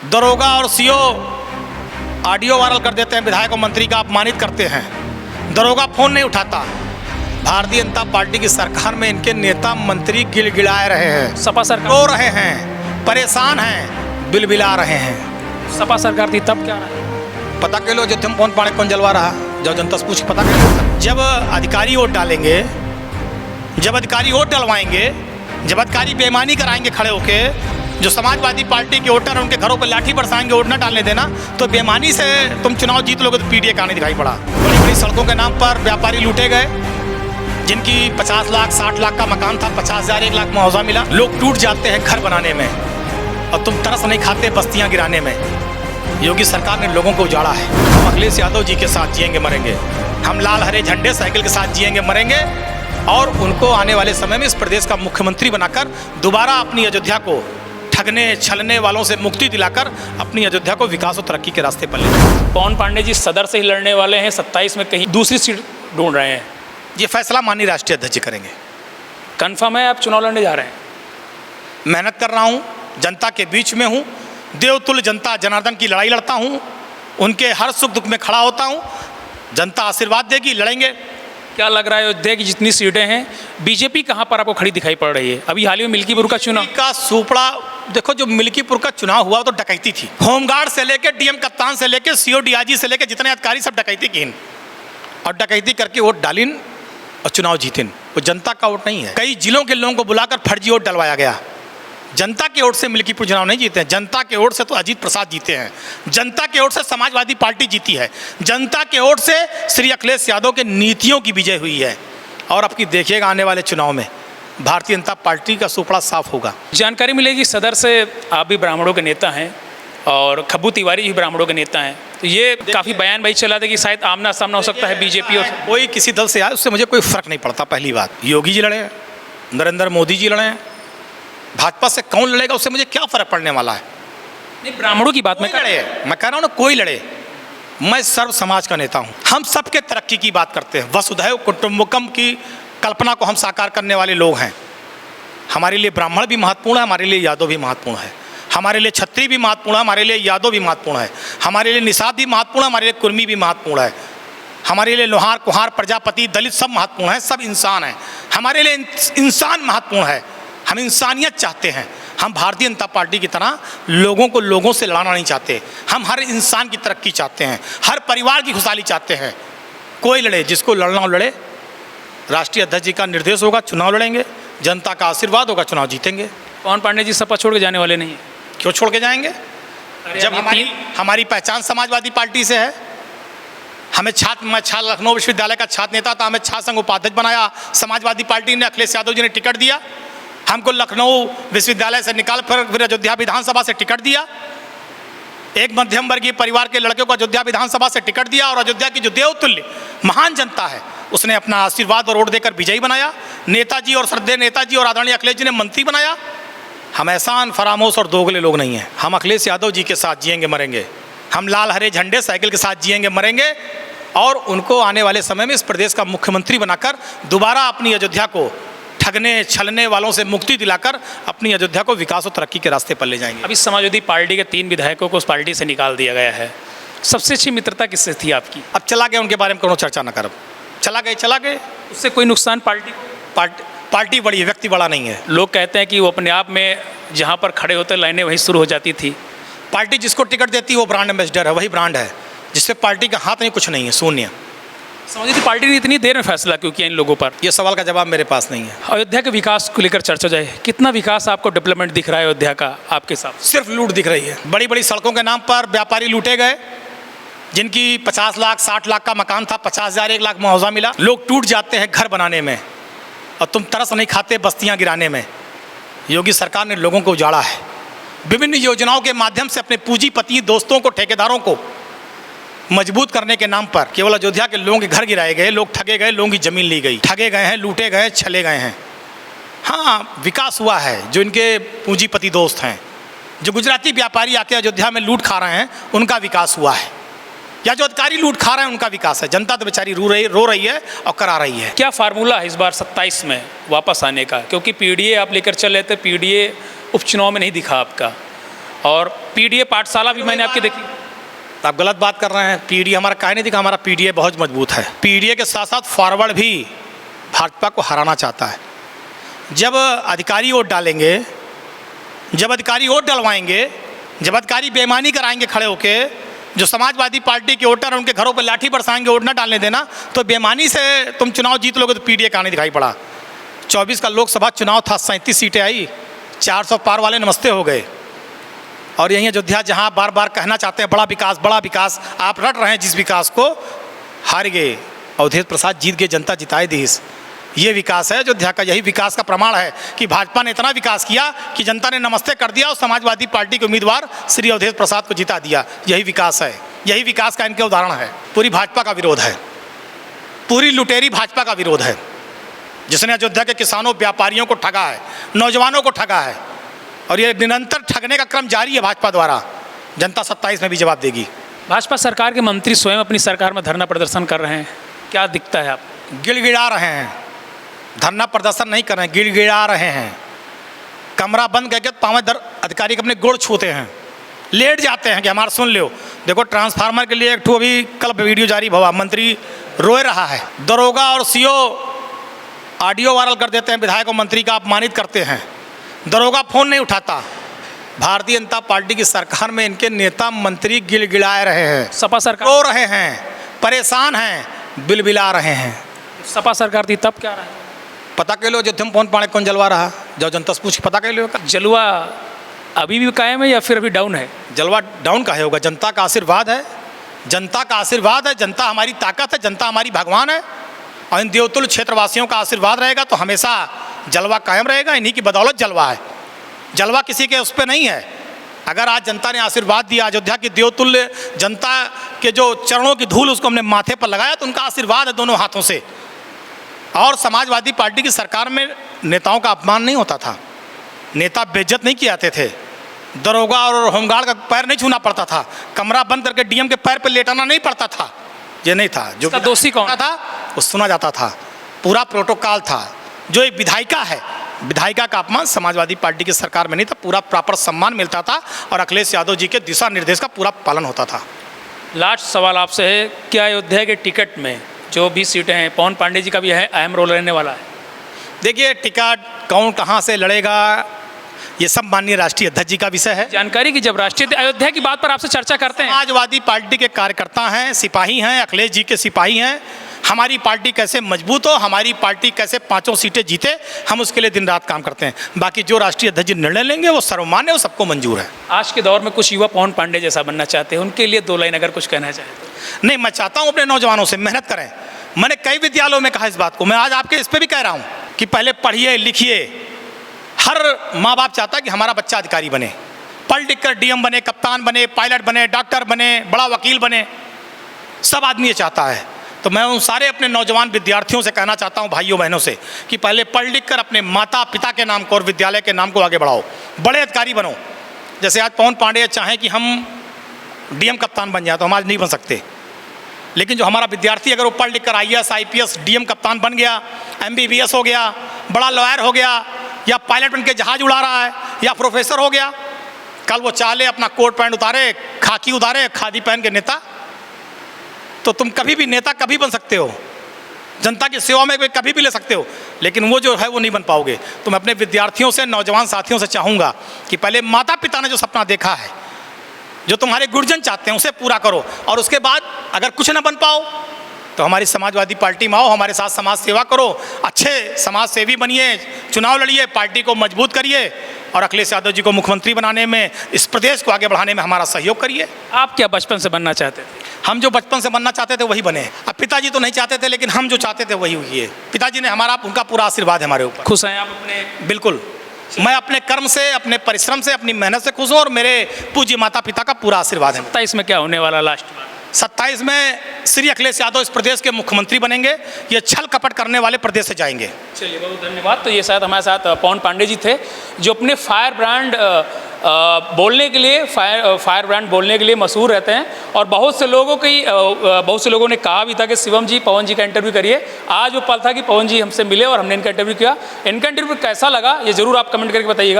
दरोगा और CO audio viral कर देते हैं, विधायक और मंत्री का अपमानित करते हैं। दरोगा फोन नहीं उठाता। भारतीय जनता पार्टी की सरकार में इनके नेता मंत्री गिड़गिड़ा रहे हैं, सपा सरकार रो रहे हैं, परेशान हैं, बिलबिला रहे हैं। सपा सरकार थी तब क्या रहा? पता कर लो अयोध्या में कौन पाने कौन जलवा रहा, जब जनता से पूछ पता कर लो। जब अधिकारी वोट डालेंगे, जब अधिकारी वोट डलवाएंगे, जब अधिकारी बेईमानी कराएंगे खड़े होके, जो समाजवादी पार्टी के वोटर उनके घरों पर लाठी बरसाएंगे वोट न डालने देना, तो बेईमानी से तुम चुनाव जीत लोगे तो पीडीए का नहीं दिखाई पड़ा। बड़ी बड़ी सड़कों के नाम पर व्यापारी लूटे गए, जिनकी 50 लाख 60 लाख का मकान था, 50,000 1 लाख मुआवजा मिला। लोग टूट जाते हैं घर बनाने में और तुम तरस नहीं खाते बस्तियां गिराने में। योगी सरकार ने लोगों को उजाड़ा है। हम अखिलेश यादव जी के साथ जिएंगे मरेंगे, हम लाल हरे झंडे साइकिल के साथ जिएंगे मरेंगे, और उनको आने वाले समय में इस प्रदेश का मुख्यमंत्री बनाकर दोबारा अपनी अयोध्या को ठगने छलने वालों से मुक्ति दिलाकर अपनी अयोध्या को विकास और तरक्की के रास्ते पर ले जाएंगे। पवन पांडे जी सदर से ही लड़ने वाले हैं, 27 में कहीं दूसरी सीट ढूंढ रहे हैं। ये फैसला माननीय राष्ट्रीय अध्यक्ष जी करेंगे। कन्फर्म है आप चुनाव लड़ने जा रहे हैं? मेहनत कर रहा हूँ, जनता के बीच में हूँ, देवतुल्य जनता जनार्दन की लड़ाई लड़ता हूँ, उनके हर सुख दुख में खड़ा होता हूँ। जनता आशीर्वाद देगी, लड़ेंगे। क्या लग रहा है अयोध्या की जितनी सीटें हैं, बीजेपी कहाँ पर आपको खड़ी दिखाई पड़ रही है? अभी हाल ही में मिल्कीपुर का चुनाव का सुपड़ा देखो, जो मिल्कीपुर का चुनाव हुआ तो डकैती थी। होमगार्ड से लेकर डीएम कप्तान से लेकर सीओ डीआईजी से लेकर जितने अधिकारी सब डकैती की और डकैती करके वोट डालिन और चुनाव जीतिन। वो जनता का वोट नहीं है। कई जिलों के लोगों को बुलाकर फर्जी वोट डलवाया गया। जनता के वोट से मिल्कीपुर चुनाव नहीं जीते हैं, जनता के वोट से तो अजीत प्रसाद जीते हैं, जनता के वोट से समाजवादी पार्टी जीती है, जनता के वोट से श्री अखिलेश यादव के नीतियों की विजय हुई है। और अब की देखिएगा आने वाले चुनाव में भारतीय जनता पार्टी का सुपड़ा साफ होगा। जानकारी मिलेगी सदर से आप भी ब्राह्मणों के नेता हैं और खब्बू तिवारी भी ब्राह्मणों के नेता हैं, तो ये काफ़ी बयान भाई चला था कि शायद आमना सामना हो सकता है बीजेपी और कोई किसी दल से आए उससे मुझे कोई फर्क नहीं पड़ता। पहली बात, योगी जी लड़े, नरेंद्र मोदी जी लड़े, भाजपा से कौन लड़ेगा उससे मुझे क्या फर्क पड़ने वाला है। नहीं, ब्राह्मणों की बात मैं कह रहा हूँ ना, कोई लड़े, मैं सर्व समाज का नेता हूँ। हम सबके तरक्की की बात करते हैं, वसुधैव कुटुंबकम की कल्पना को हम साकार करने वाले लोग हैं। हमारे लिए ब्राह्मण भी महत्वपूर्ण है, हमारे लिए यादव भी महत्वपूर्ण है, हमारे लिए छत्री भी महत्वपूर्ण है, हमारे लिए यादव भी महत्वपूर्ण है, हमारे लिए निषाद भी महत्वपूर्ण है, हमारे लिए कुर्मी भी महत्वपूर्ण है, हमारे लिए लोहार कुहार प्रजापति दलित सब महत्वपूर्ण है। सब इंसान हैं, हमारे लिए इंसान महत्वपूर्ण है। हम इंसानियत चाहते हैं। हम भारतीय जनता पार्टी की तरह लोगों को लोगों से लड़ाना नहीं चाहते। हम हर इंसान की तरक्की चाहते हैं, हर परिवार की खुशहाली चाहते हैं। कोई लड़े, जिसको लड़ना हो लड़े। राष्ट्रीय अध्यक्ष जी का निर्देश होगा, चुनाव लड़ेंगे, जनता का आशीर्वाद होगा, चुनाव जीतेंगे। पवन पांडे जी सपा छोड़ के जाने वाले नहीं हैं? क्यों छोड़ के जाएंगे? जब हमारी पहचान समाजवादी पार्टी से है। हमें मैं लखनऊ विश्वविद्यालय का छात्र नेता था, हमें छात्र संघ उपाध्यक्ष बनाया समाजवादी पार्टी ने, अखिलेश यादव जी ने टिकट दिया। हमको लखनऊ विश्वविद्यालय से निकाल फिर अयोध्या विधानसभा से टिकट दिया। एक मध्यम वर्गीय परिवार के लड़के को अयोध्या विधानसभा से टिकट दिया और अयोध्या की जो देवतुल्य महान जनता है उसने अपना आशीर्वाद और वोट देकर विजयी बनाया। नेताजी और श्रद्धेय नेताजी और आदरणीय अखिलेश जी ने मंत्री बनाया। हम एहसान फरामोश और दोगले लोग नहीं हैं। हम अखिलेश यादव जी के साथ जिएंगे मरेंगे, हम लाल हरे झंडे साइकिल के साथ जिएंगे मरेंगे, और उनको आने वाले समय में इस प्रदेश का मुख्यमंत्री बनाकर दोबारा अपनी अयोध्या को ठगने छलने वालों से मुक्ति दिलाकर अपनी अयोध्या को विकास और तरक्की के रास्ते पर ले जाएंगे। अभी समाजवादी पार्टी के 3 विधायकों को उस पार्टी से निकाल दिया गया है। सबसे अच्छी मित्रता किससे थी आपकी? अब चला गया, उनके बारे में कोनो चर्चा न करब। चला गए, उससे कोई नुकसान पार्टी को? पार्टी बड़ी है, व्यक्ति बड़ा नहीं है। लोग कहते हैं कि वो अपने आप में जहाँ पर खड़े होते लाइनें वहीं शुरू हो जाती थी। पार्टी जिसको टिकट देती है वो ब्रांड एम्बेसडर है, वही ब्रांड है, जिससे पार्टी का हाथ नहीं, कुछ नहीं है, शून्य। समाजवादी पार्टी ने इतनी देर में फैसला क्यों किया इन लोगों पर? ये सवाल का जवाब मेरे पास नहीं है। अयोध्या के विकास को लेकर चर्चा जाए, कितना विकास आपको डेवलपमेंट दिख रहा है अयोध्या का आपके साथ? सिर्फ लूट दिख रही है। बड़ी बड़ी सड़कों के नाम पर व्यापारी लूटे गए, जिनकी 50 लाख 60 लाख का मकान था, 50,000 1 लाख मुआवजा मिला। लोग टूट जाते हैं घर बनाने में और तुम तरस नहीं खाते बस्तियां गिराने में। योगी सरकार ने लोगों को उजाड़ा है। विभिन्न योजनाओं के माध्यम से अपने पूंजीपति दोस्तों को, ठेकेदारों को मजबूत करने के नाम पर केवल अयोध्या के लोगों के घर गिराए गए, लोग ठगे गए, लोगों की जमीन ली गई, ठगे गए हैं, लूटे गए, छले गए हैं। हाँ, विकास हुआ है। जो इनके पूंजीपति दोस्त हैं, जो गुजराती व्यापारी आके अयोध्या में लूट खा रहे हैं, उनका विकास हुआ है, या जो अधिकारी लूट खा रहे हैं उनका विकास है। जनता तो बेचारी रो रही है और करा रही है। क्या फार्मूला है इस बार 27 में वापस आने का? क्योंकि पीडीए आप लेकर चल रहे थे, पीडीए उपचुनाव में नहीं दिखा आपका, और पीडीए पाठशाला भी मैंने आपकी देखी। आप गलत बात कर रहे हैं। पीडीए हमारा काहे नहीं दिखा, हमारा पीडीए बहुत मजबूत है। पीडीए के साथ साथ फॉरवर्ड भी भाजपा को हराना चाहता है। जब अधिकारी वोट डालेंगे, जब अधिकारी वोट डलवाएंगे, जब अधिकारी बेईमानी कराएंगे खड़े होके, जो समाजवादी पार्टी के वोटर उनके घरों पर लाठी बरसाएंगे वोट न डालने देना, तो बेईमानी से तुम चुनाव जीत लोगे तो पीडीए का नहीं दिखाई पड़ा। 24 का लोकसभा चुनाव था, 37 सीटें आई, 400 पार वाले नमस्ते हो गए। और यहीं अयोध्या जहां बार बार कहना चाहते हैं बड़ा विकास, आप रट रहे हैं जिस विकास को, हार गए। अवधेश प्रसाद जीत गए, जनता जिताए देश। ये विकास है अयोध्या का। यही विकास का प्रमाण है कि भाजपा ने इतना विकास किया कि जनता ने नमस्ते कर दिया और समाजवादी पार्टी के उम्मीदवार श्री अवधेश प्रसाद को जिता दिया। यही विकास है, यही विकास का इनके उदाहरण है। पूरी भाजपा का विरोध है, पूरी लुटेरी भाजपा का विरोध है, जिसने अयोध्या के किसानों व्यापारियों को ठगा है, नौजवानों को ठगा है। और ये निरंतर ठगने का क्रम जारी है भाजपा द्वारा। जनता 27 में भी जवाब देगी। भाजपा सरकार के मंत्री स्वयं अपनी सरकार में धरना प्रदर्शन कर रहे हैं, क्या दिखता है आप? गिड़गिड़ा रहे हैं, धरना प्रदर्शन नहीं कर रहे हैं, गिड़गिड़ा रहे हैं। कमरा बंद करके पांव दर अधिकारी के अपने गोड़ छूते हैं, लेट जाते हैं कि हमारा सुन लो। देखो ट्रांसफार्मर के लिए एक ठो अभी कल वीडियो जारी हुआ, मंत्री रोए रहा है। दरोगा और सीओ ऑडियो वायरल कर देते हैं, विधायक और मंत्री का अपमानित करते हैं। दरोगा फ़ोन नहीं उठाता। भारतीय जनता पार्टी की सरकार में इनके नेता मंत्री गिड़गिड़ा रहे हैं, सपा सरकार रो रहे हैं, परेशान हैं, बिलबिला रहे हैं। सपा सरकार थी तब क्या रहा? पता कर लो अयोध्या में पवन पाड़े कौन जलवा रहा, जाओ जनता से पूछ के पता कर लो। जलवा अभी भी कायम है या फिर अभी डाउन है? जलवा डाउन का है होगा, जनता का आशीर्वाद है, जनता का आशीर्वाद है। जनता हमारी ताकत है, जनता हमारी भगवान है। और इन देवतुल्य क्षेत्रवासियों का आशीर्वाद रहेगा तो हमेशा जलवा कायम रहेगा। इन्हीं की बदौलत जलवा है, जलवा किसी के उस पर नहीं है। अगर आज जनता ने आशीर्वाद दिया, अयोध्या की देवतुल्य जनता के जो चरणों की धूल उसको हमने माथे पर लगाया, तो उनका आशीर्वाद है दोनों हाथों से। और समाजवादी पार्टी की सरकार में नेताओं का अपमान नहीं होता था, नेता बेइज्जत नहीं किए जाते थे, दरोगा और होमगार्ड का पैर नहीं छूना पड़ता था, कमरा बंद करके डीएम के पैर पर लेटाना नहीं पड़ता था। ये नहीं था। जो दोषी कौन था वो सुना जाता था, पूरा प्रोटोकॉल था। जो एक विधायिका है, विधायिका का अपमान समाजवादी पार्टी की सरकार में नहीं था, पूरा प्रॉपर सम्मान मिलता था और अखिलेश यादव जी के दिशा निर्देश का पूरा पालन होता था। लास्ट सवाल आपसे है, क्या अयोध्या के टिकट में जो भी सीटें हैं, पवन पांडे जी का भी है अहम रोल रहने वाला है? देखिए टिकट कौन कहाँ से लड़ेगा ये सब माननीय राष्ट्रीय अध्यक्ष जी का विषय है। जानकारी की जब राष्ट्रीय अयोध्या की बात पर आपसे चर्चा करते हैं, समाजवादी पार्टी के कार्यकर्ता हैं, सिपाही हैं, अखिलेश जी के सिपाही हैं। हमारी पार्टी कैसे मजबूत हो, हमारी पार्टी कैसे 5 सीटें जीते, हम उसके लिए दिन रात काम करते हैं। बाकी जो राष्ट्रीय अध्यक्ष जी निर्णय लेंगे वो सर्वमान्य, वो सबको मंजूर है। आज के दौर में कुछ युवा पवन पांडे जैसा बनना चाहते हैं, उनके लिए 2 लाइन अगर कुछ कहना चाहें तो? नहीं, मैं चाहता हूँ अपने नौजवानों से मेहनत करें। मैंने कई विद्यालयों में कहा इस बात को, मैं आज आपके इस पर भी कह रहा हूँ कि पहले पढ़िए लिखिए। हर माँ बाप चाहता है कि हमारा बच्चा अधिकारी बने, पढ़ लिख कर डीएम बने, कप्तान बने, पायलट बने, डॉक्टर बने, बड़ा वकील बने, सब आदमी ये चाहता है। तो मैं उन सारे अपने नौजवान विद्यार्थियों से कहना चाहता हूँ, भाइयों बहनों से, कि पहले पढ़ लिख कर अपने माता पिता के नाम को और विद्यालय के नाम को आगे बढ़ाओ, बड़े अधिकारी बनो। जैसे आज पवन पांडे चाहें कि हम डीएम कप्तान बन जाए तो हम आज नहीं बन सकते, लेकिन जो हमारा विद्यार्थी अगर वो पढ़ लिख कर IAS IPS डीएम कप्तान बन गया, MBBS हो गया, बड़ा लॉयर हो गया, या पायलट बन के जहाज उड़ा रहा है, या प्रोफेसर हो गया, कल वो चाले अपना कोट पैंट उतारे, खाकी उतारे, खादी पहन के नेता, तो तुम कभी भी नेता कभी बन सकते हो, जनता की सेवा में कभी भी ले सकते हो, लेकिन वो जो है वो नहीं बन पाओगे। तो मैं अपने विद्यार्थियों से, नौजवान साथियों से चाहूँगा कि पहले माता पिता ने जो सपना देखा है, जो तुम्हारे गुरुजन चाहते हैं, उसे पूरा करो। और उसके बाद अगर कुछ ना बन पाओ तो हमारी समाजवादी पार्टी में आओ, हमारे साथ समाज सेवा करो, अच्छे समाज सेवी बनिए, चुनाव लड़िए, पार्टी को मजबूत करिए और अखिलेश यादव जी को मुख्यमंत्री बनाने में, इस प्रदेश को आगे बढ़ाने में हमारा सहयोग करिए। आप क्या बचपन से बनना चाहते थे? हम जो बचपन से बनना चाहते थे वही बने। अब पिताजी तो नहीं चाहते थे, लेकिन हम जो चाहते थे वही हुई है। पिताजी ने हमारा, उनका पूरा आशीर्वाद है हमारे ऊपर। खुश हैं आप अपने? बिल्कुल, मैं अपने कर्म से, अपने परिश्रम से, अपनी मेहनत से खुश हूँ और मेरे पूज्य माता पिता का पूरा आशीर्वाद है। 27 में क्या होने वाला लास्ट? 27 में श्री अखिलेश यादव इस प्रदेश के मुख्यमंत्री बनेंगे। ये छल कपट करने वाले प्रदेश से जाएंगे। चलिए, बहुत धन्यवाद। तो ये शायद हमारे साथ पवन पांडे जी थे, जो अपने फायर ब्रांड बोलने के लिए मशहूर रहते हैं। और बहुत से लोगों ने कहा भी था कि शिवम जी, पवन जी का इंटरव्यू करिए। आज वो पल था कि पवन जी हमसे मिले और हमने इनका इंटरव्यू किया। इनका इंटरव्यू कैसा लगा ये ज़रूर आप कमेंट करके बताइएगा।